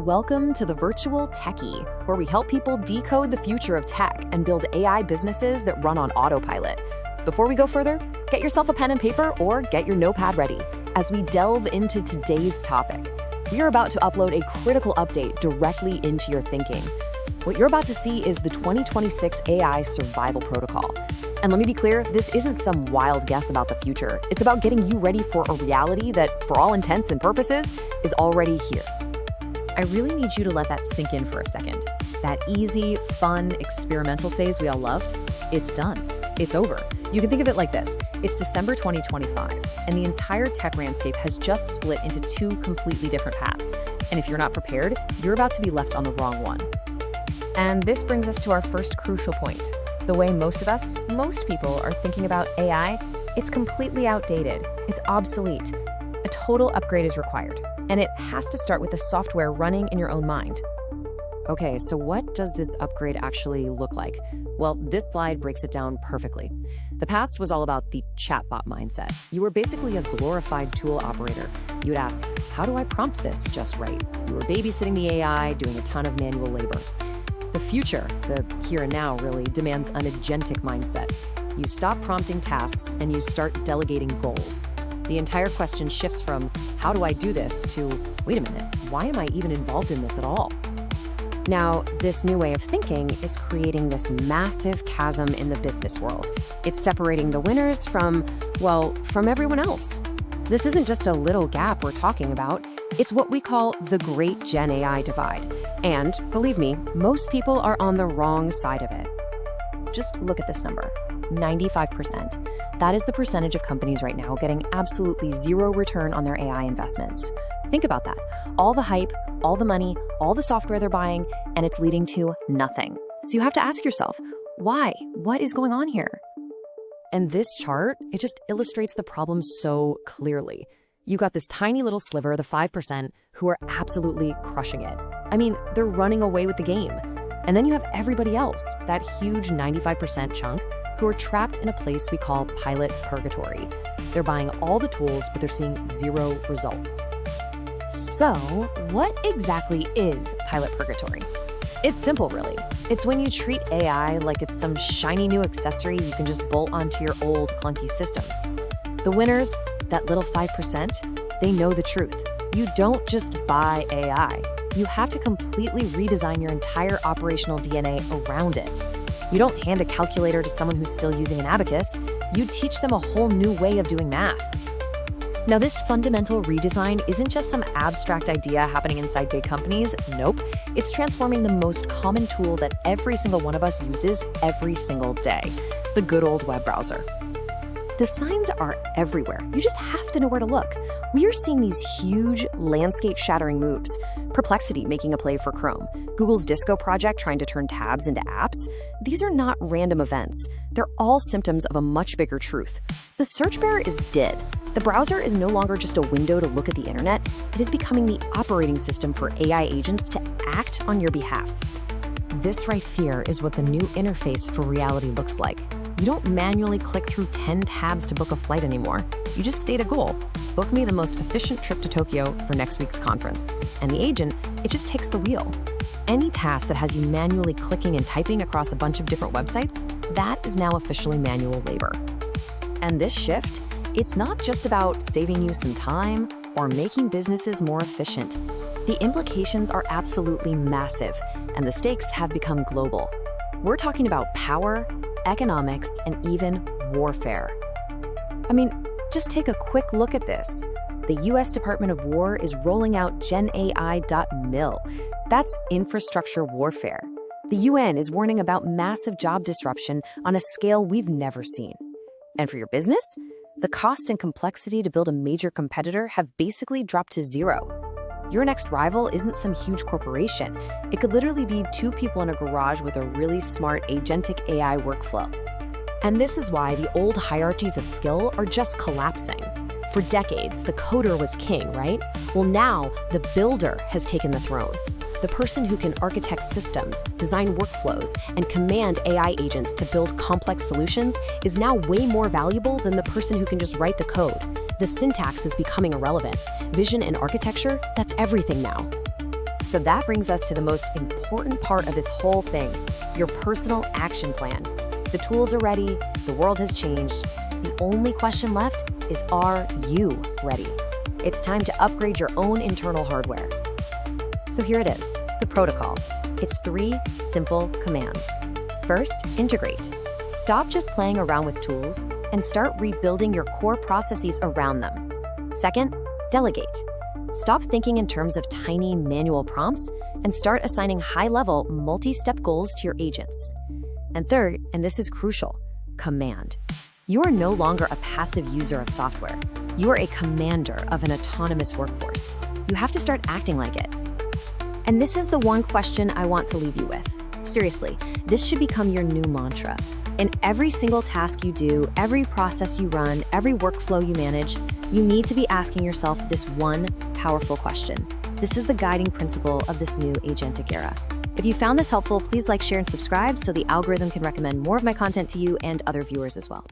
Welcome to the virtual Techy, where we help people decode the future of tech and build AI businesses that run on autopilot. Before we go further, get yourself a pen and paper or get your notepad ready as we delve into today's topic. We are about to upload a critical update directly into your thinking. What you're about to see is the 2026 AI Survival Protocol. And let me be clear, this isn't some wild guess about the future. It's about getting you ready for a reality that, for all intents and purposes, is already here. I really need you to let that sink in for a second. That easy, fun, experimental phase we all loved, it's done. It's over. You can think of it like this. It's December 2025, and the entire tech landscape has just split into two completely different paths. And if you're not prepared, you're about to be left on the wrong one. And this brings us to our first crucial point. The way most people are thinking about AI, it's completely outdated. It's obsolete. A total upgrade is required, and it has to start with the software running in your own mind. Okay, so what does this upgrade actually look like? Well, this slide breaks it down perfectly. The past was all about the chatbot mindset. You were basically a glorified tool operator. You would ask, how do I prompt this just right? You were babysitting the AI, doing a ton of manual labor. The future, the here and now really, demands an agentic mindset. You stop prompting tasks and you start delegating goals. The entire question shifts from, how do I do this, to, wait a minute, why am I even involved in this at all? Now, this new way of thinking is creating this massive chasm in the business world. It's separating the winners from everyone else. This isn't just a little gap we're talking about. It's what we call the Great Gen AI Divide. And, believe me, most people are on the wrong side of it. Just look at this number, 95%. That is the percentage of companies right now getting absolutely zero return on their AI investments. Think about that. All the hype, all the money, all the software they're buying, and it's leading to nothing. So you have to ask yourself, why? What is going on here? And this chart, it just illustrates the problem so clearly. You got this tiny little sliver, the 5%, who are absolutely crushing it. I mean, they're running away with the game. And then you have everybody else, that huge 95% chunk, who are trapped in a place we call pilot purgatory. They're buying all the tools, but they're seeing zero results. So, what exactly is pilot purgatory? It's simple, really. It's when you treat AI like it's some shiny new accessory you can just bolt onto your old clunky systems. The winners, that little 5%, they know the truth. You don't just buy AI. You have to completely redesign your entire operational DNA around it. You don't hand a calculator to someone who's still using an abacus. You teach them a whole new way of doing math. Now, this fundamental redesign isn't just some abstract idea happening inside big companies. Nope. It's transforming the most common tool that every single one of us uses every single day, the good old web browser. The signs are everywhere. You just have to know where to look. We are seeing these huge, landscape-shattering moves. Perplexity making a play for Chrome. Google's Disco project trying to turn tabs into apps. These are not random events. They're all symptoms of a much bigger truth. The search bar is dead. The browser is no longer just a window to look at the internet. It is becoming the operating system for AI agents to act on your behalf. This right here is what the new interface for reality looks like. You don't manually click through 10 tabs to book a flight anymore. You just state a goal. Book me the most efficient trip to Tokyo for next week's conference. And the agent, it just takes the wheel. Any task that has you manually clicking and typing across a bunch of different websites, that is now officially manual labor. And this shift, it's not just about saving you some time or making businesses more efficient. The implications are absolutely massive, and the stakes have become global. We're talking about power, economics, and even warfare. I mean, just take a quick look at this. The US Department of War is rolling out GenAI.mil. That's infrastructure warfare. The UN is warning about massive job disruption on a scale we've never seen. And for your business, the cost and complexity to build a major competitor have basically dropped to zero. Your next rival isn't some huge corporation. It could literally be two people in a garage with a really smart agentic AI workflow. And this is why the old hierarchies of skill are just collapsing. For decades, the coder was king, right? Well, now the builder has taken the throne. The person who can architect systems, design workflows, and command AI agents to build complex solutions is now way more valuable than the person who can just write the code. The syntax is becoming irrelevant. Vision and architecture, that's everything now. So that brings us to the most important part of this whole thing, your personal action plan. The tools are ready, the world has changed. The only question left is, are you ready? It's time to upgrade your own internal hardware. So here it is, the protocol. It's 3 simple commands. First, integrate. Stop just playing around with tools and start rebuilding your core processes around them. Second, delegate. Stop thinking in terms of tiny manual prompts and start assigning high-level, multi-step goals to your agents. And third, and this is crucial, command. You are no longer a passive user of software. You are a commander of an autonomous workforce. You have to start acting like it. And this is the one question I want to leave you with. Seriously, this should become your new mantra. In every single task you do, every process you run, every workflow you manage, you need to be asking yourself this one powerful question. This is the guiding principle of this new agentic era. If you found this helpful, please like, share, and subscribe so the algorithm can recommend more of my content to you and other viewers as well.